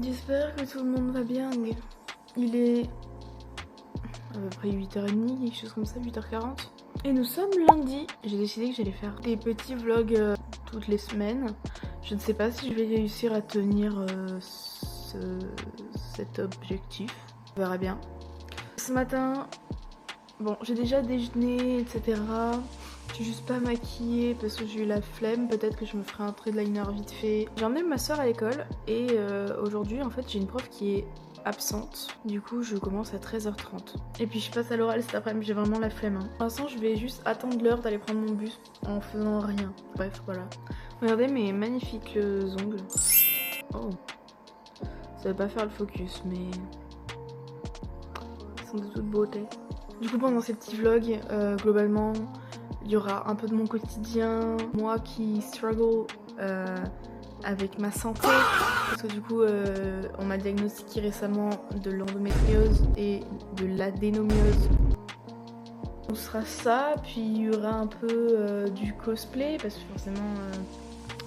J'espère que tout le monde va bien. Il est à peu près 8h30, quelque chose comme ça, 8h40. Et nous sommes lundi. J'ai décidé que j'allais faire des petits vlogs toutes les semaines. Je ne sais pas si je vais réussir à tenir cet objectif. On verra bien. Ce matin, bon, j'ai déjà déjeuné, etc. Je suis juste pas maquillée parce que j'ai eu la flemme. Peut-être que je me ferai un trait de liner vite fait. J'ai emmené ma soeur à l'école et aujourd'hui, en fait, j'ai une prof qui est absente. Du coup, je commence à 13h30. Et puis, je passe à l'oral cet après-midi. J'ai vraiment la flemme. Hein. Pour l'instant, je vais juste attendre l'heure d'aller prendre mon bus en faisant rien. Bref, voilà. Regardez mes magnifiques ongles. Oh. Ça va pas faire le focus, mais ils sont de toute beauté. Du coup, pendant ces petits vlogs, globalement, il y aura un peu de mon quotidien, moi qui struggle avec ma santé, parce que du coup, on m'a diagnostiqué récemment de l'endométriose et de l'adénomiose. On sera ça, puis il y aura un peu du cosplay, parce que forcément,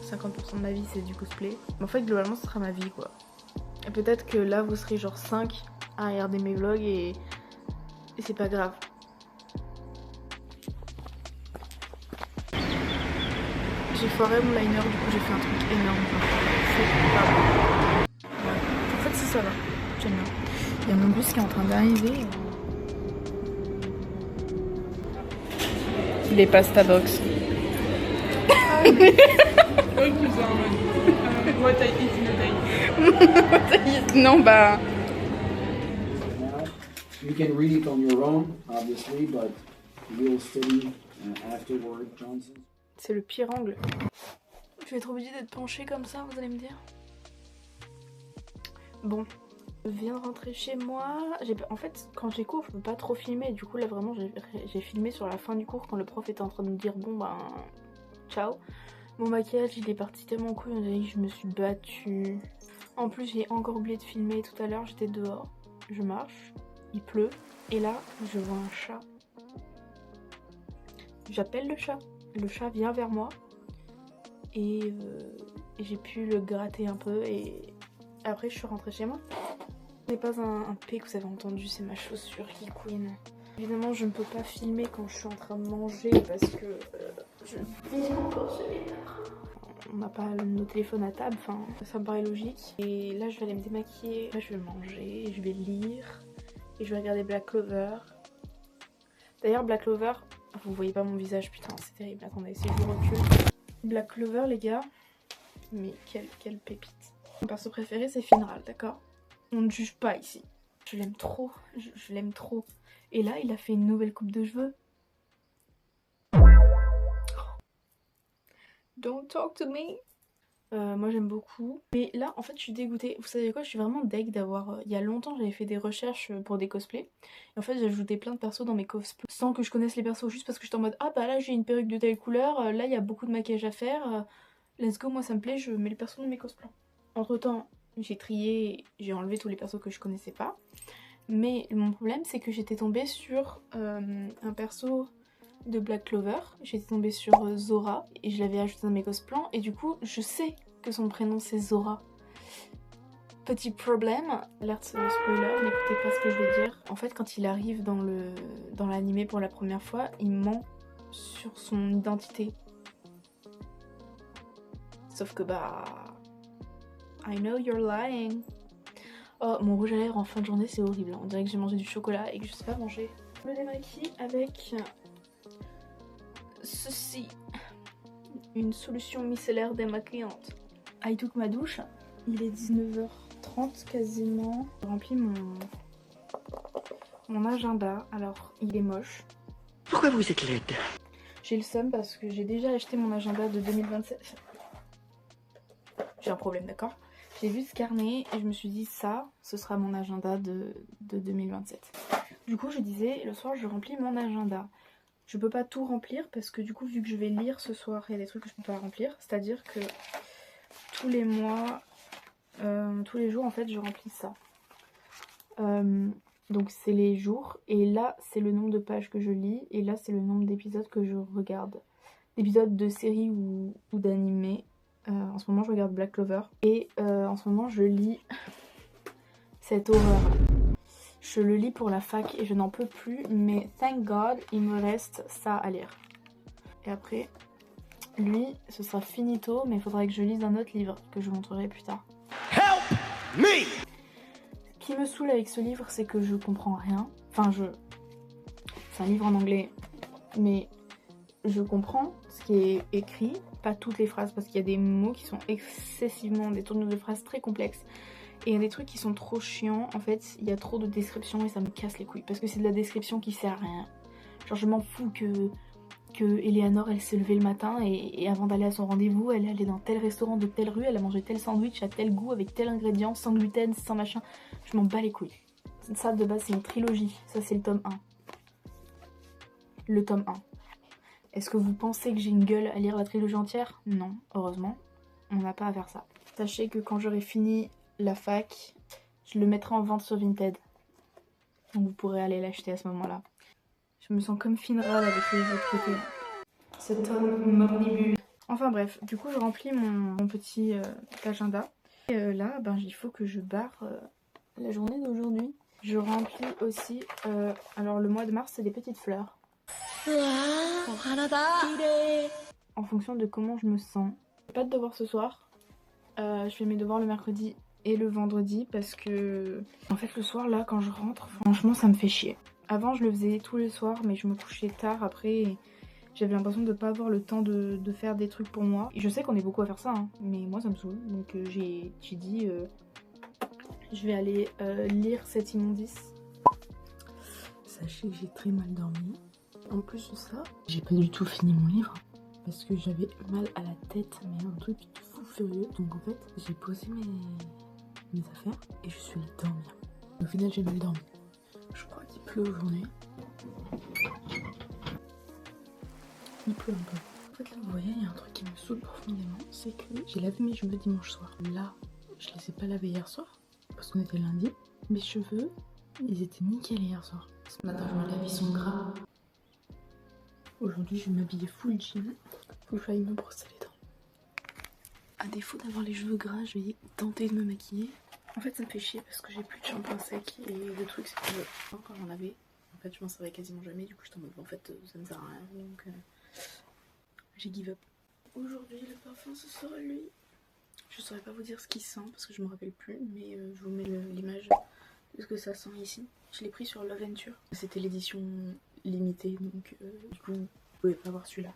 50% de ma vie c'est du cosplay. En fait, globalement, ce sera ma vie, quoi. Et peut-être que là, vous serez genre 5 à regarder mes vlogs et c'est pas grave. J'ai foiré mon liner, du coup j'ai fait un truc énorme. C'est pas bon. Ouais. En fait si ça va, j'aime bien. Il y a mon bus qui est en train d'arriver. Les pasta box. What I eat in a day. Non bah... You can read it on your own, obviously, but we'll study afterward, Johnson. C'est le pire angle. Je vais être obligée d'être penchée comme ça, vous allez me dire. Bon, je viens de rentrer chez moi. En fait, quand j'ai cours, je peux pas trop filmer. Du coup, là, vraiment, j'ai filmé sur la fin du cours quand le prof était en train de me dire bon, ben, ciao. Mon maquillage, il est parti tellement cool, on dirait que je me suis battue. En plus, j'ai encore oublié de filmer tout à l'heure. J'étais dehors, je marche, il pleut. Et là, je vois un chat. J'appelle le chat. Le chat vient vers moi. Et j'ai pu le gratter un peu et après je suis rentrée chez moi. Ce n'est pas un P que vous avez entendu, c'est ma chaussure qui couine. Évidemment je ne peux pas filmer quand je suis en train de manger parce que je filme encore ce l'état. On n'a pas nos téléphones à table, enfin ça me paraît logique. Et là je vais aller me démaquiller, là je vais manger, je vais lire et je vais regarder Black Clover. D'ailleurs Black Clover, vous voyez pas mon visage, putain c'est terrible, attendez si je recule. Black Clover les gars, mais quelle pépite. Mon perso préféré c'est Finral, d'accord? On ne juge pas ici. Je l'aime trop, je l'aime trop. Et là il a fait une nouvelle coupe de cheveux. Don't talk to me. Moi j'aime beaucoup. Mais là en fait je suis dégoûtée. Vous savez quoi, je suis vraiment deg d'avoir... Il y a longtemps j'avais fait des recherches pour des cosplays. Et en fait j'ai ajouté plein de persos dans mes cosplays. Sans que je connaisse les persos, juste parce que j'étais en mode ah bah là j'ai une perruque de telle couleur, là il y a beaucoup de maquillage à faire. Let's go, moi ça me plaît, je mets les persos dans mes cosplays. Entre temps j'ai trié, j'ai enlevé tous les persos que je connaissais pas. Mais mon problème c'est que j'étais tombée sur un perso de Black Clover. J'étais tombée sur Zora et je l'avais ajouté dans mes cosplays. Et du coup je sais que son prénom c'est Zora. Petit problème, alerte de spoiler, n'écoutez pas ce que je vais dire. En fait quand il arrive dans l'animé pour la première fois, il ment sur son identité. Sauf que bah... I know you're lying. Oh, mon rouge à lèvres en fin de journée c'est horrible. On dirait que j'ai mangé du chocolat et que je sais pas manger. Je me démaquille avec ceci. Une solution micellaire démaquillante. I took ma douche. Il est 19h30 quasiment. J'ai rempli mon agenda. Alors, il est moche. Pourquoi vous êtes laide? J'ai le seum parce que j'ai déjà acheté mon agenda de 2027. J'ai un problème, d'accord? J'ai vu ce carnet et je me suis dit ça, ce sera mon agenda de 2027. Du coup, je disais, le soir, je remplis mon agenda. Je peux pas tout remplir parce que du coup, vu que je vais lire ce soir, il y a des trucs que je peux pas remplir. C'est-à-dire que tous les mois, tous les jours, en fait, je remplis ça. Donc, c'est les jours. Et là, c'est le nombre de pages que je lis. Et là, c'est le nombre d'épisodes que je regarde. D'épisodes de séries ou d'animés. En ce moment je regarde Black Clover. Et en ce moment je lis cette horreur. Je le lis pour la fac et je n'en peux plus, mais thank God, il me reste ça à lire. Et après, lui, ce sera finito, mais il faudrait que je lise un autre livre que je vous montrerai plus tard. Help me! Ce qui me saoule avec ce livre, c'est que je comprends rien. Enfin, c'est un livre en anglais, mais je comprends ce qui est écrit, pas toutes les phrases, parce qu'il y a des mots qui sont excessivement, des tournures de phrases très complexes. Et il y a des trucs qui sont trop chiants, en fait, il y a trop de descriptions et ça me casse les couilles. Parce que c'est de la description qui sert à rien. Genre je m'en fous que Eleanor elle s'est levée le matin et avant d'aller à son rendez-vous, elle est allée dans tel restaurant de telle rue, elle a mangé tel sandwich à tel goût, avec tel ingrédient, sans gluten, sans machin. Je m'en bats les couilles. Ça de base c'est une trilogie, ça c'est le tome 1. Le tome 1. Est-ce que vous pensez que j'ai une gueule à lire la trilogie entière? Non, heureusement, on n'a pas à faire ça. Sachez que quand j'aurai fini la fac, je le mettrai en vente sur Vinted. Donc vous pourrez aller l'acheter à ce moment-là. Je me sens comme Finral avec les autres côtés. Cet homme mornibule. Enfin bref, du coup je remplis mon petit agenda. Et là, ben, il faut que je barre la journée d'aujourd'hui. Je remplis aussi, alors le mois de mars c'est des petites fleurs. En fonction de comment je me sens. Pas de devoir ce soir. Je fais mes devoirs le mercredi et le vendredi parce que en fait le soir là quand je rentre franchement ça me fait chier. Avant je le faisais tous les soirs mais je me couchais tard après et j'avais l'impression de pas avoir le temps de faire des trucs pour moi. Et je sais qu'on est beaucoup à faire ça hein, mais moi ça me saoule donc j'ai dit je vais aller lire cet immondice. Sachez que j'ai très mal dormi. En plus de ça, j'ai pas du tout fini mon livre parce que j'avais mal à la tête mais un truc de fou furieux. Donc en fait j'ai posé mes affaires et je suis allée dormir. Au final j'ai mal dormi. Je crois qu'il pleut aujourd'hui. Il pleut un peu. En fait là vous voyez il y a un truc qui me saoule profondément. C'est que j'ai lavé mes cheveux dimanche soir. Là je les ai pas lavés hier soir parce qu'on était lundi. Mes cheveux ils étaient nickel hier soir. Ce matin je me lave, ils sont gras. Aujourd'hui je vais m'habiller full jean. Faut que j'aille me brosser les dents. À défaut d'avoir les cheveux gras, je vais tenter de me maquiller. En fait ça me fait chier parce que j'ai plus de shampoing sec et le truc c'est que quand j'en avais, en fait je m'en servais quasiment jamais, du coup j'étais en mode en fait ça me sert à rien donc j'ai give up. Aujourd'hui le parfum ce sera lui. Je saurais pas vous dire ce qu'il sent parce que je me rappelle plus mais je vous mets l'image de ce que ça sent ici. Je l'ai pris sur L'Aventure. C'était l'édition limitée donc du coup vous pouvez pas voir celui-là.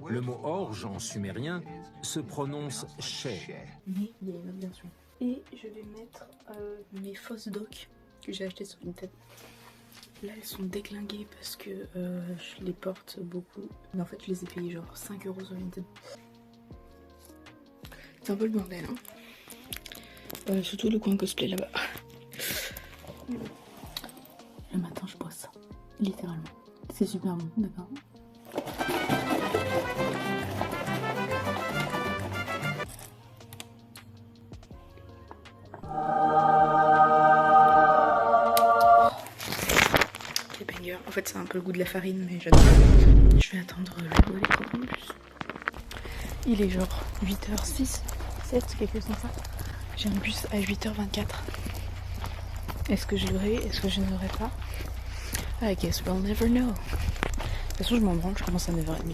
Le mot orge en sumérien se prononce chez. Mais il y a une autre version. Et je vais mettre mes fausses docks que j'ai achetées sur Vinted. Là elles sont déglinguées parce que je les porte beaucoup. Mais en fait je les ai payées genre 5 € sur Vinted. C'est un peu le bordel hein. Surtout le coin cosplay là-bas. Le matin je bois ça. Littéralement. C'est super bon, d'accord. En fait c'est un peu le goût de la farine mais j'adore. Je vais attendre le goût des en plus. Il est genre 8h06, 7, quelque chose comme ça. J'ai un bus à 8h24. Est-ce que je l'aurai? Est-ce que je ne l'aurai pas? I guess we'll never know. De toute façon je m'en branle, je commence à 9h30.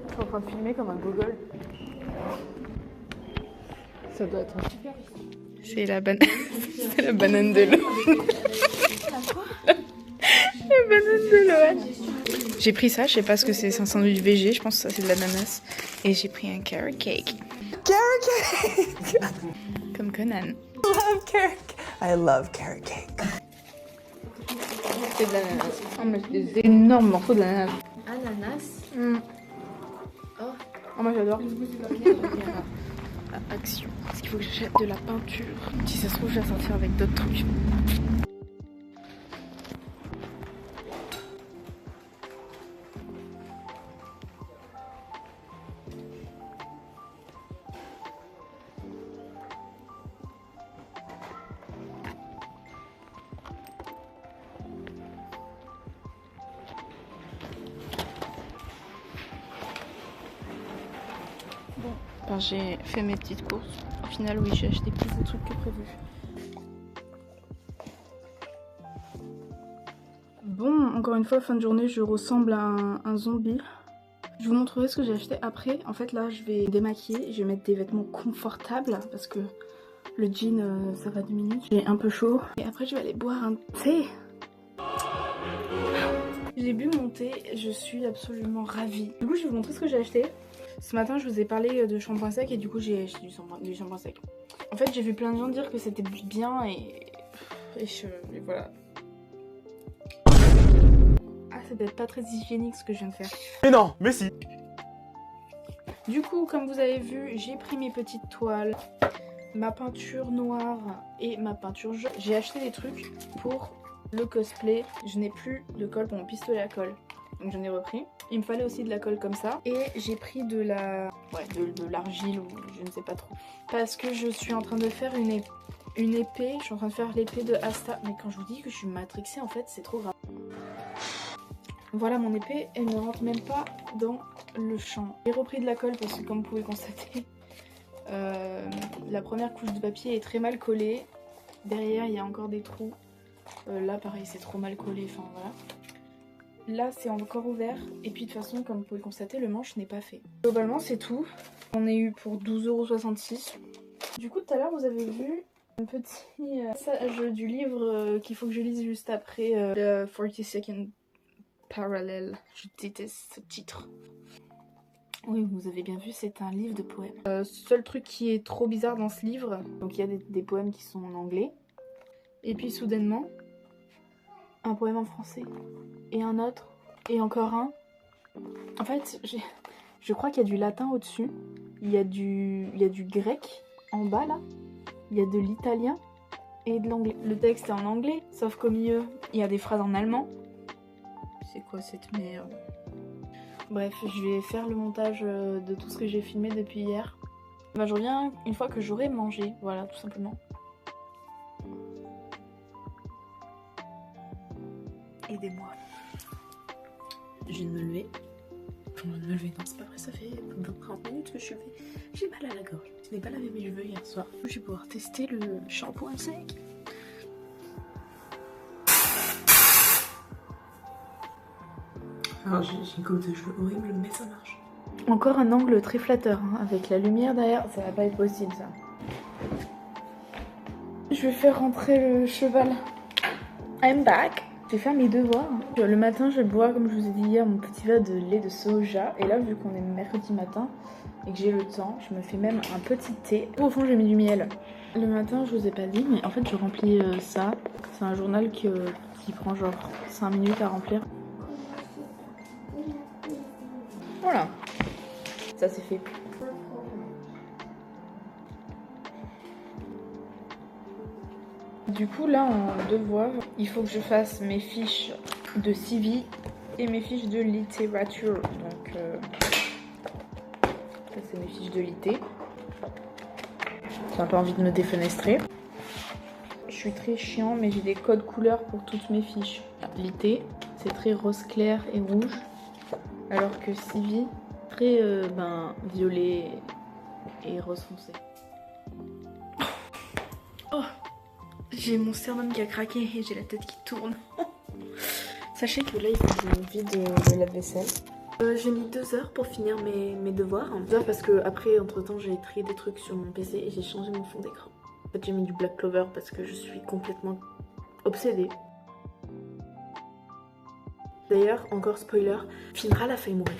Je suis en train de filmer comme un gogol. Ça doit être super. C'est la banane. C'est la banane de l'eau. La banane de l'eau. J'ai pris ça, je sais pas ce que c'est un sandwich végé, je pense que ça c'est de l'ananas. Et j'ai pris un carrot cake. Carrot cake! Comme Conan. Love carrot cake. I love carrot cake. C'est de l'ananas. Oh mais c'est des énormes morceaux d'ananas. Ananas. Oh moi j'adore. Action. Est-ce qu'il faut que j'achète de la peinture? Si ça se trouve je vais sortir avec d'autres trucs. Enfin, j'ai fait mes petites courses. Au final, oui, j'ai acheté plus de trucs que prévu. Bon, encore une fois, fin de journée, je ressemble à un zombie. Je vous montrerai ce que j'ai acheté après. En fait, là, je vais démaquiller. Je vais mettre des vêtements confortables parce que le jean, ça va 2 minutes. J'ai un peu chaud. Et après, je vais aller boire un thé. J'ai bu mon thé. Je suis absolument ravie. Du coup, je vais vous montrer ce que j'ai acheté. Ce matin, je vous ai parlé de shampoing sec et du coup, j'ai acheté du shampoing sec. En fait, j'ai vu plein de gens dire que c'était bien et voilà. C'est peut-être pas très hygiénique ce que je viens de faire. Mais non, mais si. Du coup, comme vous avez vu, j'ai pris mes petites toiles, ma peinture noire et ma peinture jaune. J'ai acheté des trucs pour le cosplay. Je n'ai plus de colle pour mon pistolet à colle, donc j'en ai repris. Il me fallait aussi de la colle comme ça. Et j'ai pris de l'argile ou je ne sais pas trop. Parce que je suis en train de faire une épée. Je suis en train de faire l'épée de Asta. Mais quand je vous dis que je suis matrixée, en fait, c'est trop grave. Voilà mon épée, elle ne rentre même pas dans le champ. J'ai repris de la colle parce que comme vous pouvez constater, la première couche de papier est très mal collée. Derrière il y a encore des trous. Là pareil c'est trop mal collé, enfin voilà. Là c'est encore ouvert et puis de toute façon comme vous pouvez constater le manche n'est pas fait. Globalement c'est tout. On est eu pour 12,66 €. Du coup tout à l'heure vous avez vu un petit passage du livre qu'il faut que je lise juste après le 42nd Parallel. Je déteste ce titre. Oui, vous avez bien vu, c'est un livre de poèmes. Seul truc qui est trop bizarre dans ce livre, donc il y a des poèmes qui sont en anglais. Et puis soudainement, un poème en français. Et un autre. Et encore un. En fait, je crois qu'il y a du latin au-dessus. Il y a du grec en bas là. Il y a de l'italien et de l'anglais. Le texte est en anglais, sauf qu'au milieu, il y a des phrases en allemand. C'est quoi cette merde? Bref, je vais faire le montage de tout ce que j'ai filmé depuis hier. Bah, je reviens une fois que j'aurai mangé, voilà, tout simplement. Aidez-moi. Je viens de me lever. Je viens de me lever, non c'est pas vrai, ça fait 30 minutes que je suis levée. J'ai mal à la gorge. Je n'ai pas lavé mes cheveux hier soir. Je vais pouvoir tester le shampoing sec. Alors j'ai une coupe de cheveux horrible mais ça marche. Encore un angle très flatteur hein, avec la lumière derrière, ça va pas être possible ça. Je vais faire rentrer le cheval. I'm back. Je vais faire mes devoirs. Le matin je vais boire comme je vous ai dit hier mon petit verre de lait de soja. Et là vu qu'on est mercredi matin et que j'ai le temps, je me fais même un petit thé. Au fond j'ai mis du miel. Le matin je vous ai pas dit mais en fait je remplis ça. C'est un journal qui prend genre 5 minutes à remplir. Voilà, ça c'est fait. Du coup là en devoir, il faut que je fasse mes fiches de CV et mes fiches de littérature. Donc ça c'est mes fiches de litté. J'ai un peu envie de me défenestrer. Je suis très chiant mais j'ai des codes couleurs pour toutes mes fiches. Litté, c'est très rose clair et rouge. Alors que CV, très violet et rose foncé. Oh, j'ai mon sternum qui a craqué et j'ai la tête qui tourne. Sachez que là il faut que je vide le lave-vaisselle. J'ai mis 2 heures pour finir mes devoirs. 2 heures parce que après entre temps j'ai trié des trucs sur mon PC et j'ai changé mon fond d'écran. En fait j'ai mis du Black Clover parce que je suis complètement obsédée. D'ailleurs, encore spoiler, Finral a failli mourir.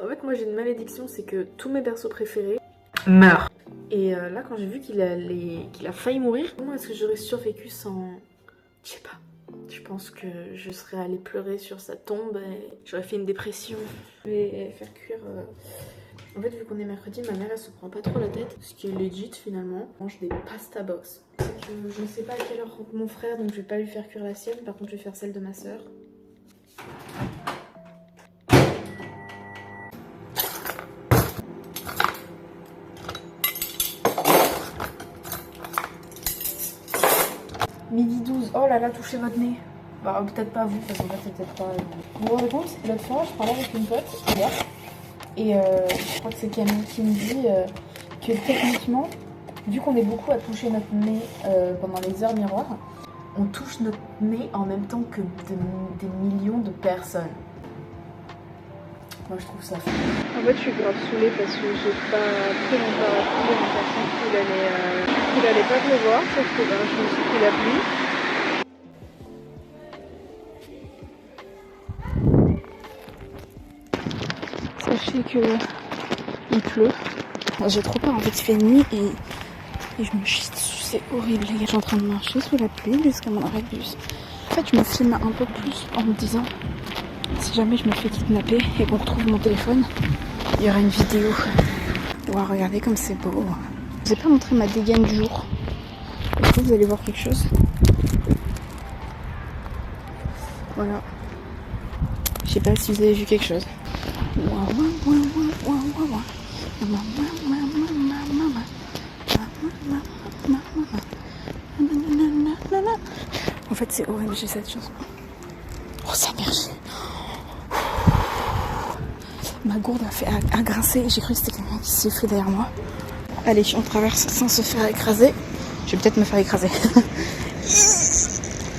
En fait, moi j'ai une malédiction, c'est que tous mes persos préférés meurent. Et là, quand j'ai vu qu'il a failli mourir, comment est-ce que j'aurais survécu sans... Je sais pas. Je pense que je serais allée pleurer sur sa tombe et j'aurais fait une dépression. Je vais faire cuire... En fait, vu qu'on est mercredi, ma mère elle se prend pas trop la tête. Ce qui est legit finalement. Je mange des pasta box. Je ne sais pas à quelle heure rentre mon frère, donc je vais pas lui faire cuire la sienne. Par contre, je vais faire celle de ma soeur. Midi 12. Oh là là, touchez votre nez. Bah, peut-être pas vous, parce que là, c'est peut-être pas... Vous vous rendez compte, l'autre fois, je parlais avec une pote, hier. Et je crois que c'est Camille qui me dit que techniquement, vu qu'on est beaucoup à toucher notre nez pendant les heures miroirs, on touche notre nez en même temps que des millions de personnes. Moi je trouve ça fou. En fait je suis grave saoulée parce que j'ai pas pris mon parapluie en pensant qu'il allait pas pleuvoir, sauf que je me suis pris la pluie. Sachez que il pleut. J'ai trop peur, en fait il fait nuit et je me chie dessus, c'est horrible les gars. Je suis en train de marcher sous la pluie jusqu'à mon arrêt de bus. En fait je me filme un peu plus en me disant si jamais je me fais kidnapper et qu'on retrouve mon téléphone, il y aura une vidéo. Wow, regardez comme c'est beau. Je vais pas montrer ma dégaine du jour. Est-ce que vous allez voir quelque chose? Voilà. Je sais pas si vous avez vu quelque chose. En fait c'est horrible, j'ai cette chanson. Oh ça merci. Ma gourde a grincé, j'ai cru que c'était quelqu'un qui sifflait derrière moi. Allez, on traverse sans se faire écraser. Je vais peut-être me faire écraser.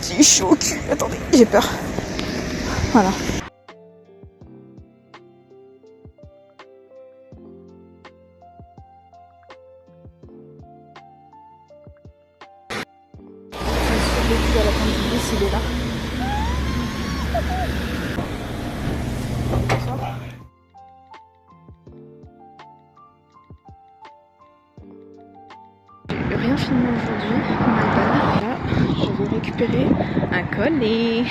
J'ai chaud au cul, attendez, j'ai peur. Voilà. À la fin du bus, il est là. Rien filmé aujourd'hui, my bad. Là, je vais récupérer un collier.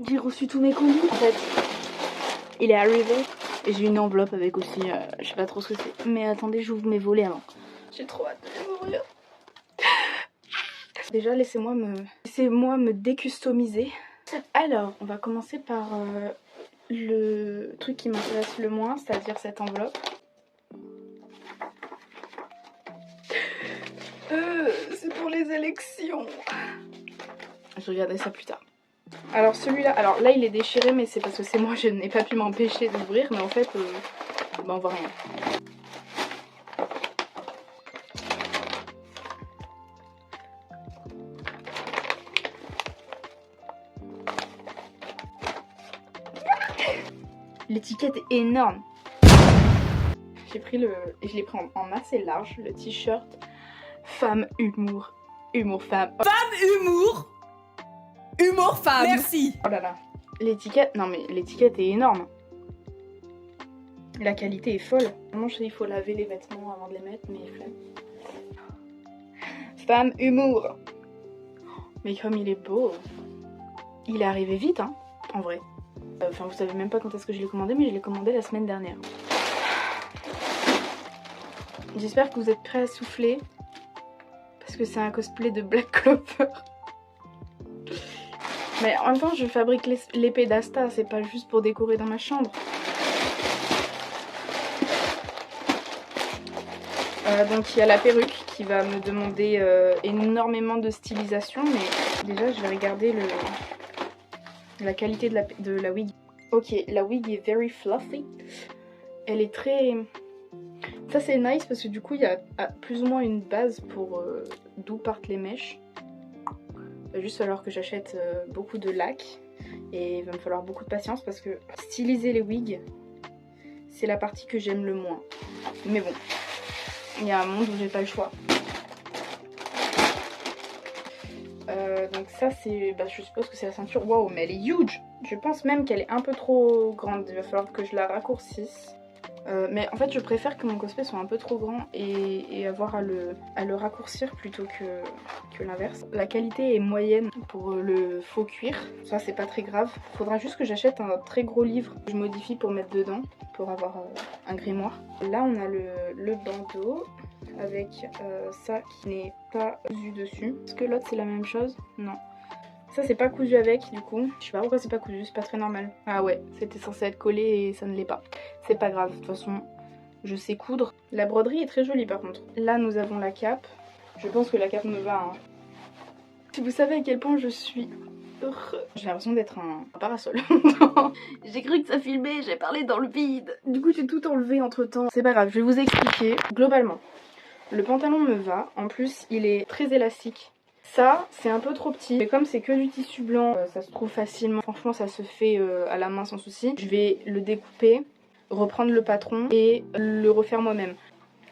J'ai reçu tous mes colis. En fait, il est arrivé et j'ai une enveloppe avec aussi, je sais pas trop ce que c'est. Mais attendez, j'ouvre mes volets avant. J'ai trop hâte de les ouvrir. Déjà, laissez-moi me décustomiser. Alors, on va commencer par le truc qui m'intéresse le moins, c'est-à-dire cette enveloppe. C'est pour les élections. Je regarderai ça plus tard. Alors celui-là, alors là il est déchiré mais c'est parce que c'est moi, je n'ai pas pu m'empêcher d'ouvrir, mais en fait, on voit rien. L'étiquette est énorme. J'ai pris je l'ai pris en assez large, le t-shirt femme humour, humour femme. Femme humour. Humour femme. Merci. Oh là là. L'étiquette, non mais l'étiquette est énorme. La qualité est folle. Vraiment, je sais, il faut laver les vêtements avant de les mettre, mais flemme. Femme humour. Mais comme il est beau. Il est arrivé vite, hein, en vrai. Enfin, vous savez même pas quand est-ce que je l'ai commandé, mais je l'ai commandé la semaine dernière. J'espère que vous êtes prêts à souffler. Parce que c'est un cosplay de Black Clover. Mais en même temps, je fabrique l'épée d'Asta, c'est pas juste pour décorer dans ma chambre. Donc il y a la perruque qui va me demander énormément de stylisation, mais déjà je vais regarder la qualité de la wig. Ok, la wig est very fluffy. Elle est très... Ça c'est nice parce que du coup il y a plus ou moins une base pour d'où partent les mèches. Il va juste falloir que j'achète beaucoup de lac et il va me falloir beaucoup de patience parce que styliser les wigs, c'est la partie que j'aime le moins. Mais bon, il y a un monde où j'ai pas le choix. Donc ça c'est, je suppose que c'est la ceinture. Waouh, mais elle est huge. Je pense même qu'elle est un peu trop grande. Il va falloir que je la raccourcisse. Mais en fait je préfère que mon cosplay soit un peu trop grand et avoir à le raccourcir plutôt que l'inverse. La qualité est moyenne pour le faux cuir, ça c'est pas très grave. Faudra juste que j'achète un très gros livre que je modifie pour mettre dedans, pour avoir un grimoire. Là on a le bandeau avec ça qui n'est pas cousu dessus. Est-ce que l'autre c'est la même chose? Non. Ça c'est pas cousu avec du coup. Je sais pas pourquoi c'est pas cousu, c'est pas très normal. Ah ouais, c'était censé être collé et ça ne l'est pas. C'est pas grave, de toute façon je sais coudre. La broderie est très jolie par contre. Là nous avons la cape. Je pense que la cape me va. Hein. Si vous savez à quel point je suis heureux. J'ai l'impression d'être un parasol. J'ai cru que ça filmait, j'ai parlé dans le vide. Du coup j'ai tout enlevé entre temps. C'est pas grave, je vais vous expliquer. Globalement, le pantalon me va. En plus il est très élastique. Ça, c'est un peu trop petit. Mais comme c'est que du tissu blanc, ça se trouve facilement. Franchement, ça se fait à la main sans souci. Je vais le découper, reprendre le patron et le refaire moi-même.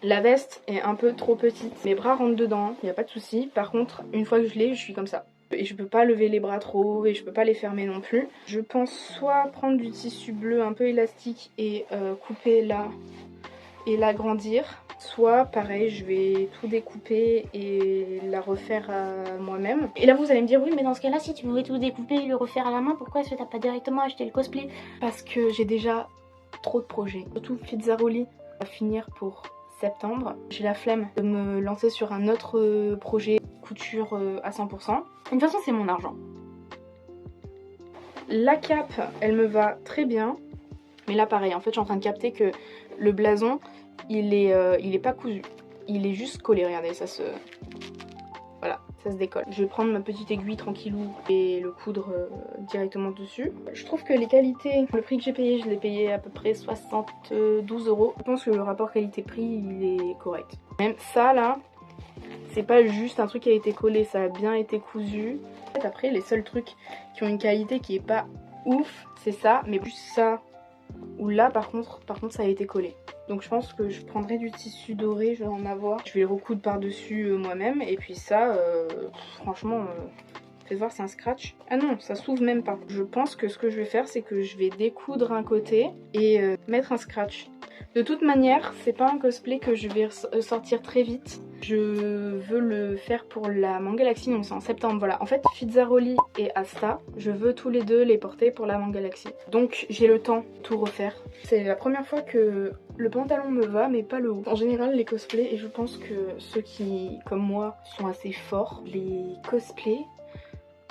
La veste est un peu trop petite. Mes bras rentrent dedans, il n'y a pas de souci. Par contre, une fois que je l'ai, je suis comme ça. Et je peux pas lever les bras trop et je peux pas les fermer non plus. Je pense soit prendre du tissu bleu un peu élastique et couper là et l'agrandir. Soit pareil, je vais tout découper et la refaire moi-même. Et là vous allez me dire, oui mais dans ce cas là si tu pouvais tout découper et le refaire à la main, pourquoi est-ce que t'as pas directement acheté le cosplay? Parce que j'ai déjà trop de projets. Surtout Fitzaroli va finir pour septembre. J'ai la flemme de me lancer sur un autre projet couture à 100%. De toute façon c'est mon argent. La cape elle me va très bien. Mais là pareil, en fait je suis en train de capter que le blason il est pas cousu, il est juste collé, regardez, ça se... Voilà, ça se décolle. Je vais prendre ma petite aiguille tranquillou et le coudre directement dessus. Je trouve que les qualités, le prix que j'ai payé, je l'ai payé à peu près 72 €. Je pense que le rapport qualité-prix il est correct. Même ça là, c'est pas juste un truc qui a été collé, ça a bien été cousu. Après les seuls trucs qui ont une qualité qui est pas ouf, c'est ça, mais plus ça ou là par contre ça a été collé. Donc je pense que je prendrai du tissu doré, je vais en avoir. Je vais le recoudre par-dessus moi-même. Et puis ça, franchement, faites voir, c'est un scratch. Ah non, ça s'ouvre même pas. Je pense que ce que je vais faire, c'est que je vais découdre un côté et mettre un scratch. De toute manière, c'est pas un cosplay que je vais sortir très vite. Je veux le faire pour la Mangalaxy, donc c'est en septembre, voilà. En fait, Fitzaroli et Asta, je veux tous les deux les porter pour la Mangalaxy. Donc j'ai le temps de tout refaire. C'est la première fois que le pantalon me va, mais pas le haut. En général, les cosplays, et je pense que ceux qui, comme moi, sont assez forts, les cosplays,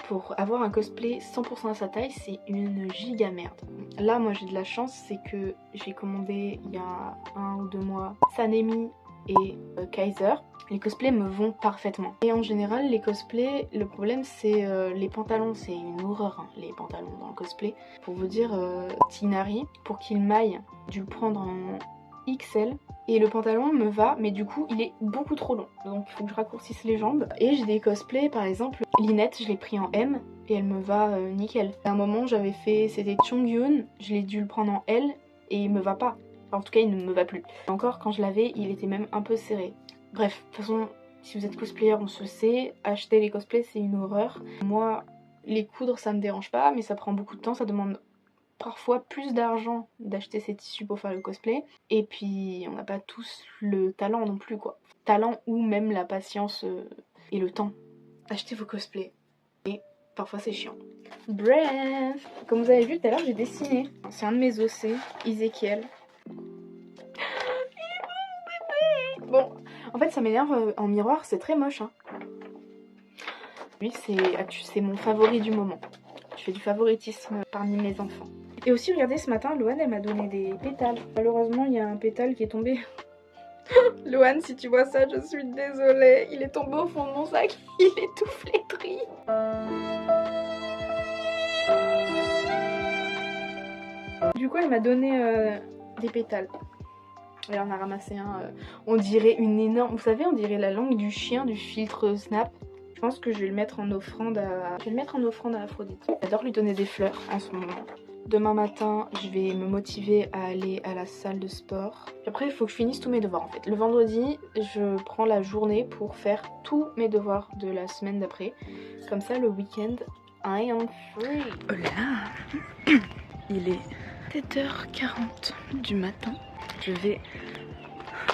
pour avoir un cosplay 100% à sa taille, c'est une giga merde. Là, moi j'ai de la chance, c'est que j'ai commandé il y a 1 ou 2 mois Sanemi et Kaiser. Les cosplays me vont parfaitement. Et en général, les cosplays, le problème c'est les pantalons, c'est une horreur, hein, les pantalons dans le cosplay. Pour vous dire, Tinari, pour qu'il m'aille, j'ai dû le prendre en XL. Et le pantalon me va, mais du coup il est beaucoup trop long. Donc il faut que je raccourcisse les jambes. Et j'ai des cosplays, par exemple, Linette, je l'ai pris en M et elle me va nickel. À un moment j'avais fait, c'était Chongyun, je l'ai dû le prendre en L et il me va pas. Enfin, en tout cas il ne me va plus. Encore quand je l'avais, il était même un peu serré. Bref, de toute façon, si vous êtes cosplayer, on se sait, acheter les cosplays c'est une horreur. Moi, les coudre ça me dérange pas, mais ça prend beaucoup de temps, ça demande parfois plus d'argent d'acheter ces tissus pour faire le cosplay. Et puis on n'a pas tous le talent non plus quoi. Talent ou même la patience et le temps. Achetez vos cosplays. Et parfois c'est chiant. Bref, comme vous avez vu tout à l'heure j'ai dessiné. C'est un de mes OC, Ezekiel. Bon, en fait ça m'énerve en miroir, c'est très moche hein. Lui c'est mon favori du moment. Je fais du favoritisme parmi mes enfants. Et aussi, regardez, ce matin, Loane, elle m'a donné des pétales. Malheureusement, il y a un pétale qui est tombé. Loane, si tu vois ça, je suis désolée. Il est tombé au fond de mon sac. Il est tout flétri. Du coup, elle m'a donné des pétales. Et on a ramassé un. On dirait une énorme... Vous savez, on dirait la langue du chien du filtre Snap. Je pense que je vais le mettre en offrande à... Aphrodite. J'adore lui donner des fleurs en ce moment. Demain matin, je vais me motiver à aller à la salle de sport. Après, il faut que je finisse tous mes devoirs en fait. Le vendredi, je prends la journée pour faire tous mes devoirs de la semaine d'après. Comme ça, le week-end, I am free. Hola. Il est 7h40 du matin. Je vais,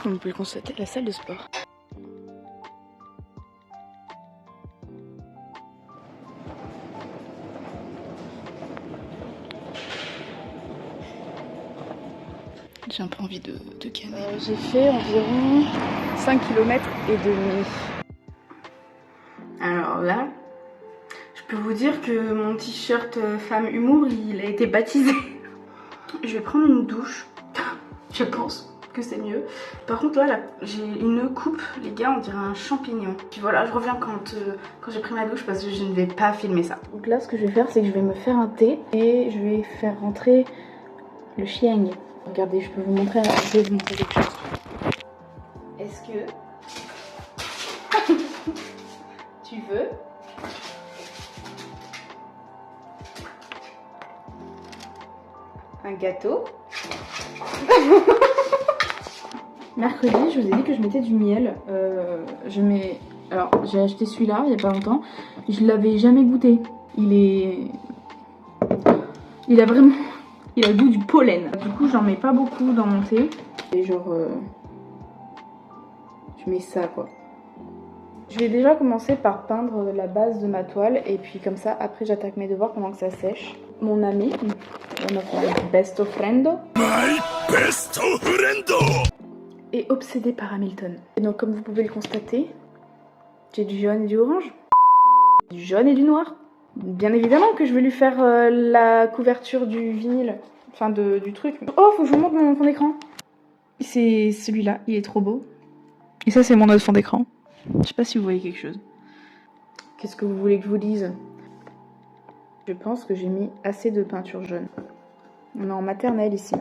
comme vous pouvez le constater, à la salle de sport. J'ai un peu envie de canner. J'ai fait environ 5 km et demi. Alors là, je peux vous dire que mon t-shirt femme humour, il a été baptisé. Je vais prendre une douche. Je pense que c'est mieux. Par contre là, j'ai une coupe, les gars, on dirait un champignon. Puis voilà, je reviens quand j'ai pris ma douche parce que je ne vais pas filmer ça. Donc là, ce que je vais faire, c'est que je vais me faire un thé et je vais faire rentrer le chien. Regardez, je peux vous montrer, je vais vous montrer quelque chose. Est-ce que tu veux un gâteau? Mercredi, je vous ai dit que je mettais du miel. Alors, j'ai acheté celui-là il y a pas longtemps. Je l'avais jamais goûté. Il a le goût du pollen. Du coup, j'en mets pas beaucoup dans mon thé. Et genre, je mets ça quoi. Je vais déjà commencer par peindre la base de ma toile et puis comme ça, après j'attaque mes devoirs pendant que ça sèche. Mon ami, mon best friend, est obsédé par Hamilton. Et donc comme vous pouvez le constater, j'ai du jaune et du orange, du jaune et du noir. Bien évidemment que je vais lui faire la couverture du vinyle, enfin du truc. Oh, faut que je vous montre mon fond d'écran. C'est celui-là, il est trop beau. Et ça, c'est mon autre fond d'écran. Je sais pas si vous voyez quelque chose. Qu'est-ce que vous voulez que je vous dise? Je pense que j'ai mis assez de peinture jaune. On est en maternelle ici.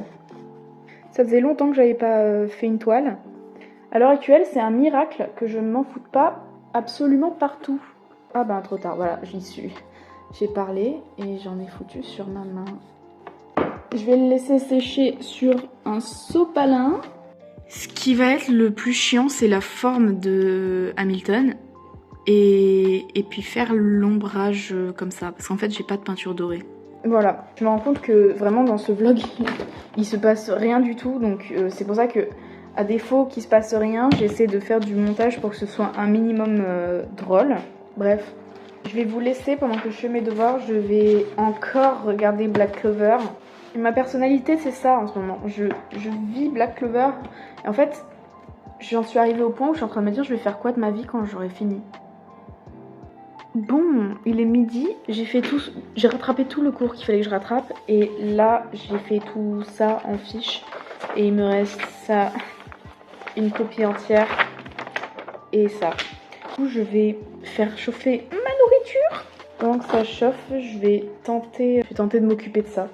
Ça faisait longtemps que j'avais pas fait une toile. À l'heure actuelle, c'est un miracle que je ne m'en foute pas absolument partout. Ah ben trop tard, voilà, j'y suis. J'ai parlé et j'en ai foutu sur ma main. Je vais le laisser sécher sur un sopalin. Ce qui va être le plus chiant, c'est la forme de Hamilton et puis faire l'ombrage comme ça, parce qu'en fait j'ai pas de peinture dorée. Voilà, je me rends compte que vraiment dans ce vlog il se passe rien du tout, donc c'est pour ça que à défaut qu'il se passe rien, j'essaie de faire du montage pour que ce soit un minimum drôle. Bref, je vais vous laisser pendant que je fais mes devoirs, je vais encore regarder Black Clover. Ma personnalité c'est ça en ce moment, je vis Black Clover et en fait j'en suis arrivée au point où je suis en train de me dire je vais faire quoi de ma vie quand j'aurai fini. Bon, il est midi, j'ai rattrapé tout le cours qu'il fallait que je rattrape et là j'ai fait tout ça en fiche et il me reste ça, une copie entière et ça. Du coup je vais faire chauffer ma nourriture. Pendant que ça chauffe, je vais tenter de m'occuper de ça.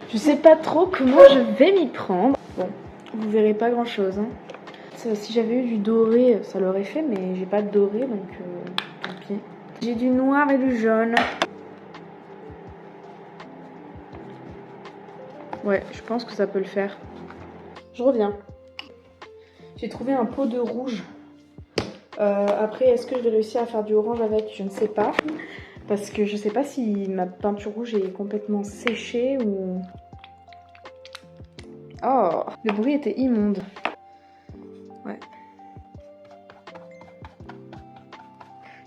Je sais pas trop comment je vais m'y prendre. Bon, vous verrez pas grand chose. Hein. Si j'avais eu du doré, ça l'aurait fait, mais j'ai pas de doré, donc tant pis. J'ai du noir et du jaune. Ouais, je pense que ça peut le faire. Je reviens. J'ai trouvé un pot de rouge. Après, est-ce que je vais réussir à faire du orange avec? Je ne sais pas. Parce que je sais pas si ma peinture rouge est complètement séchée ou... Oh, le bruit était immonde. Ouais.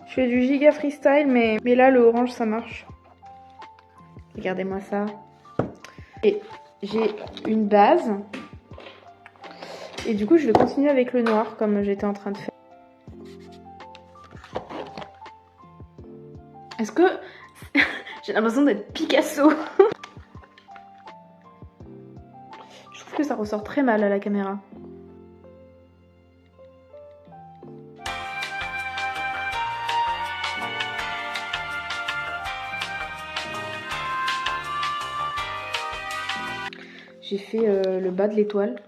Je fais du giga freestyle, mais là, le orange, ça marche. Regardez-moi ça. Et j'ai une base. Et du coup, je vais continuer avec le noir, comme j'étais en train de faire. Est-ce que... j'ai l'impression d'être Picasso. Je trouve que ça ressort très mal à la caméra. J'ai fait le bas de l'étoile.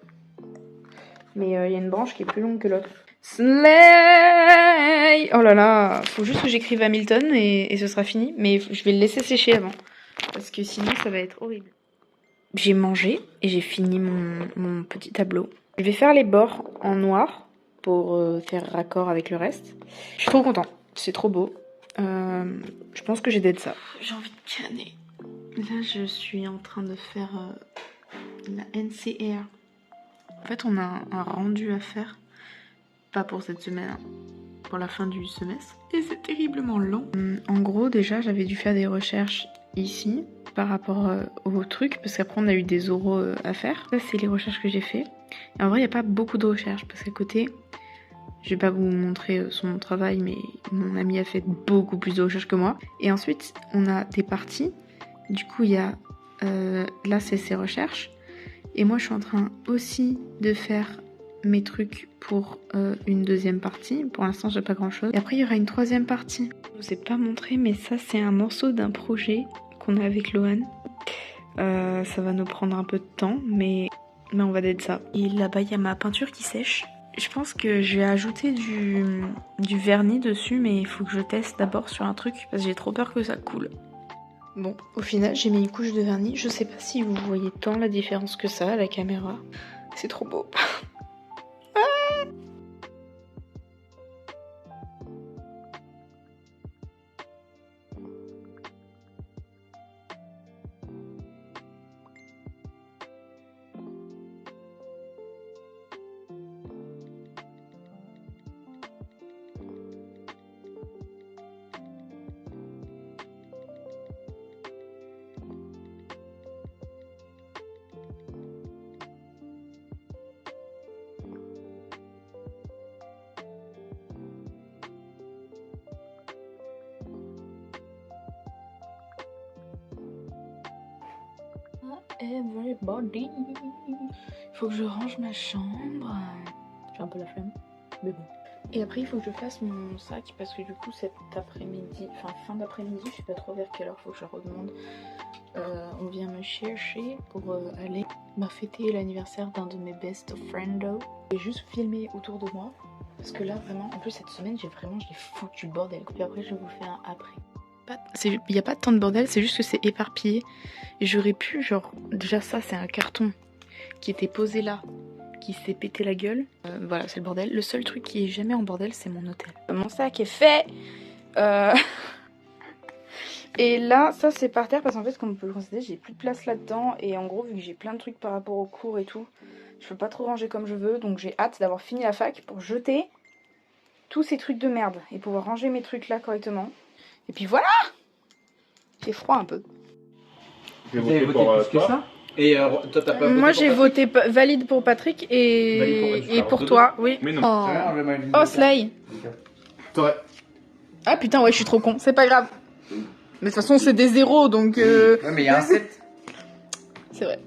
Mais il y a une branche qui est plus longue que l'autre. Slay! Oh là là, faut juste que j'écrive Hamilton et ce sera fini. Mais je vais le laisser sécher avant. Parce que sinon ça va être horrible. J'ai mangé et j'ai fini mon petit tableau. Je vais faire les bords en noir pour faire raccord avec le reste. Je suis trop contente, c'est trop beau. Je pense que j'ai d'être ça. J'ai envie de canner. Là je suis en train de faire la NCR. En fait on a un rendu à faire. Pas pour cette semaine, hein, pour la fin du semestre. Et c'est terriblement long. En gros déjà j'avais dû faire des recherches ici par rapport au truc parce qu'après on a eu des oraux à faire. Ça c'est les recherches que j'ai fait. Et en vrai il n'y a pas beaucoup de recherches parce qu'à côté Je vais pas vous montrer son travail, mais mon ami a fait beaucoup plus de recherches que moi. Et ensuite, on a des parties. Du coup, il y a... là, c'est ses recherches. Et moi, je suis en train aussi de faire mes trucs pour une deuxième partie. Pour l'instant, j'ai pas grand-chose. Et après, il y aura une troisième partie. Je vous ai pas montré, mais ça, c'est un morceau d'un projet qu'on a avec Lohan. Ça va nous prendre un peu de temps, mais on va d'être ça. Et là-bas, il y a ma peinture qui sèche. Je pense que je vais ajouter du vernis dessus, mais il faut que je teste d'abord sur un truc, parce que j'ai trop peur que ça coule. Bon, au final, j'ai mis une couche de vernis. Je sais pas si vous voyez tant la différence que ça à la caméra. C'est trop beau. Everybody. Faut que je range ma chambre. J'ai un peu la flemme, mais bon. Et après, il faut que je fasse mon sac parce que du coup, cet après-midi, enfin fin d'après-midi, je sais pas trop vers quelle heure, faut que je redemande. On vient me chercher pour aller fêter l'anniversaire d'un de mes best friendos. Et juste filmer autour de moi parce que là, vraiment, en plus cette semaine, j'ai foutu le bordel. Puis après, je vous fais un après. Il n'y a pas tant de bordel, c'est juste que c'est éparpillé. Et j'aurais pu, genre, déjà ça c'est un carton qui était posé là, qui s'est pété la gueule. Voilà, c'est le bordel. Le seul truc qui est jamais en bordel, c'est mon hôtel. Mon sac est fait. Et là, ça c'est par terre parce qu'en fait, comme vous pouvez le constater, j'ai plus de place là-dedans. Et en gros, vu que j'ai plein de trucs par rapport aux cours et tout, je peux pas trop ranger comme je veux. Donc j'ai hâte d'avoir fini la fac pour jeter tous ces trucs de merde et pouvoir ranger mes trucs là correctement. Et puis voilà. J'ai froid un peu. J'ai voté pour toi. Et toi, t'as pas voté? Moi, j'ai voté valide pour Patrick et pour toi, oui. Mais non. Oh, Slay. Ah putain, ouais, je suis trop con. C'est pas grave. Mais de toute façon, c'est des zéros, donc... Ouais, mais il y a un 7. C'est vrai.